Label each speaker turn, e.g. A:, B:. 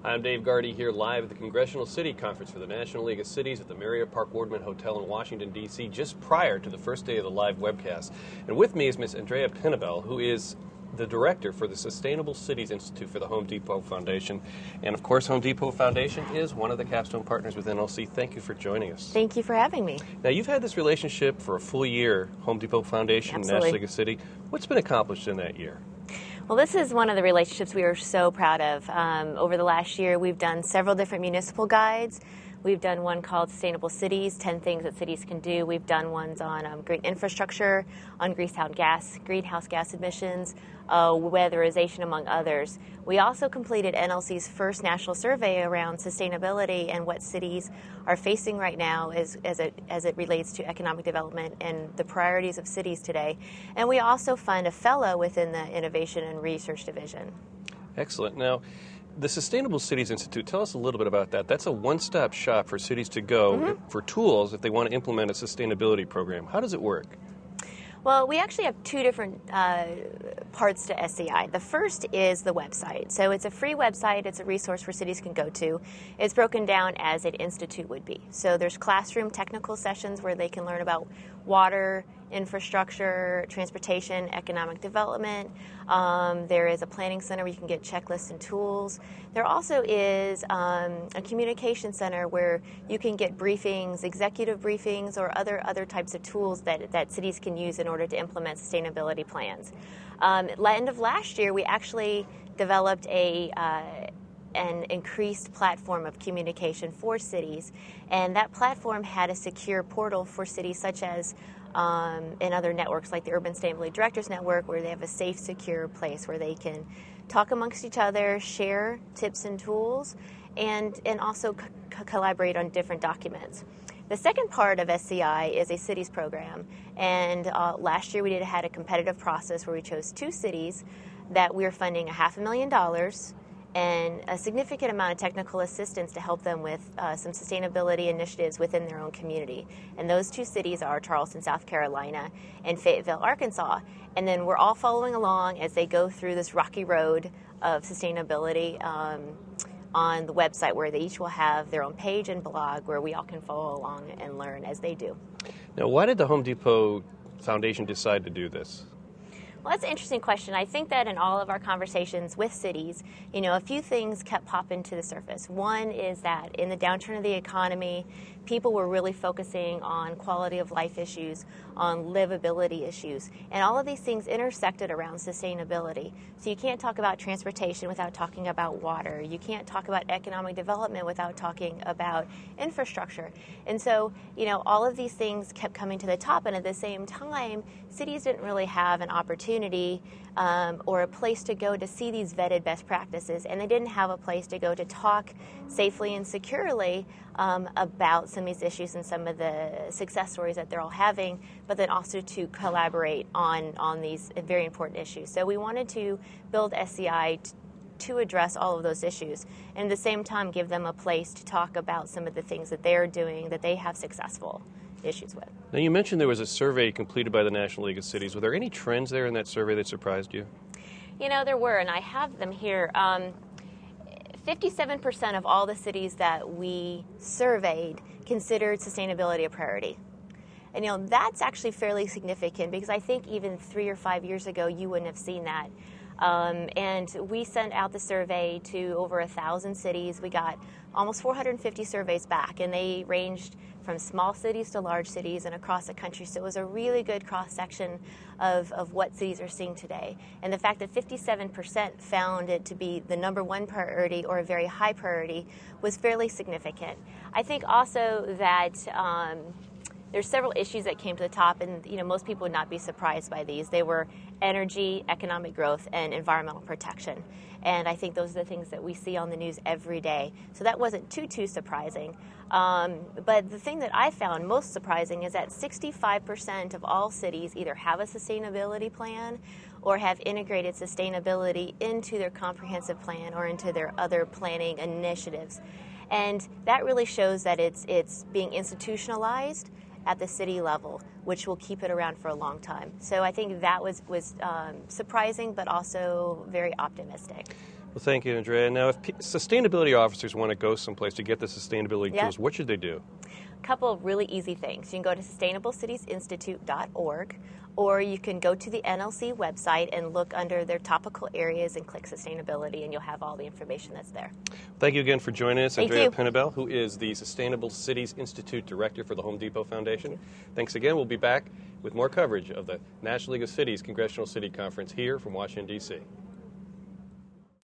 A: I'm Dave Gardy here live at the Congressional City Conference for the National League of Cities at the Marriott Park Wardman Hotel in Washington, D.C., just prior to the first day of the live webcast. And with me is Miss Andrea Pinabell, who is the director for the Sustainable Cities Institute for the Home Depot Foundation. And, of course, Home Depot Foundation is one of the capstone partners with NLC. Thank you for joining us.
B: Thank you for having me.
A: Now, you've had this relationship for a full year, Home Depot Foundation,
B: Absolutely.
A: National League of Cities. What's been accomplished in that year?
B: Well, this is one of the relationships we are so proud of. Over the last year, we've done several different municipal guides. We've done one called Sustainable Cities, 10 Things That Cities Can Do. We've done ones on green infrastructure, on greenhouse gas emissions, weatherization, among others. We also completed NLC's first national survey around sustainability and what cities are facing right now as it relates to economic development and the priorities of cities today. And we also fund a fellow within the Innovation and Research Division.
A: Excellent. Now, the Sustainable Cities Institute, tell us a little bit about that. That's a one-stop shop for cities to go for tools if they want to implement a sustainability program. How does it work?
B: Well, we actually have two different parts to SCI. The first is the website. So it's a free website. It's a resource where cities can go to. It's broken down as an institute would be. So there's classroom technical sessions where they can learn about water, infrastructure, transportation, economic development. There is a planning center where you can get checklists and tools. There also is a communication center where you can get briefings, executive briefings, or other types of tools that cities can use in order to implement sustainability plans. At the end of last year, we actually developed an increased platform of communication for cities, and that platform had a secure portal for cities such as in other networks like the Urban Sustainability Directors Network, where they have a safe, secure place where they can talk amongst each other, share tips and tools, and also collaborate on different documents. The second part of SCI is a cities program, and last year we had a competitive process where we chose two cities that we are funding $500,000 and a significant amount of technical assistance to help them with some sustainability initiatives within their own community. And those two cities are Charleston, South Carolina, and Fayetteville, Arkansas. And then we're all following along as they go through this rocky road of sustainability on the website, where they each will have their own page and blog where we all can follow along and learn as they do.
A: Now, why did the Home Depot Foundation decide to do this?
B: Well, that's an interesting question. I think that in all of our conversations with cities, a few things kept popping to the surface. One is that in the downturn of the economy, people were really focusing on quality of life issues, on livability issues, and all of these things intersected around sustainability. So you can't talk about transportation without talking about water. You can't talk about economic development without talking about infrastructure. And so, all of these things kept coming to the top, and at the same time, cities didn't really have an opportunity or a place to go to see these vetted best practices, and they didn't have a place to go to talk safely and securely about some of these issues and some of the success stories that they're all having, but then also to collaborate on these very important issues. So we wanted to build SCI to address all of those issues, and at the same time give them a place to talk about some of the things that they're doing that they have successful issues with.
A: Now, you mentioned there was a survey completed by the National League of Cities. Were there any trends there in that survey that surprised you?
B: There were, and I have them here. 57% of all the cities that we surveyed considered sustainability a priority. And that's actually fairly significant, because I think even 3 or 5 years ago you wouldn't have seen that. And we sent out the survey to over 1,000 cities. We got almost 450 surveys back, and they ranged from small cities to large cities and across the country. So it was a really good cross-section of what cities are seeing today. And the fact that 57% found it to be the number one priority or a very high priority was fairly significant. I think also that there's several issues that came to the top, and most people would not be surprised by these. They were energy, economic growth, and environmental protection. And I think those are the things that we see on the news every day. So that wasn't too surprising. But the thing that I found most surprising is that 65% of all cities either have a sustainability plan or have integrated sustainability into their comprehensive plan or into their other planning initiatives. And that really shows that it's being institutionalized at the city level, which will keep it around for a long time. So I think that was surprising, but also very optimistic.
A: Well, thank you, Andrea. Now, if sustainability officers want to go someplace to get the sustainability tools, what should they do?
B: A couple of really easy things. You can go to sustainablecitiesinstitute.org, or you can go to the NLC website and look under their topical areas and click sustainability, and you'll have all the information that's there.
A: Thank you again for joining us,
B: Thank
A: Andrea
B: you.
A: Pinabell, who is the Sustainable Cities Institute Director for the Home Depot Foundation. Thanks again. We'll be back with more coverage of the National League of Cities Congressional City Conference here from Washington, D.C.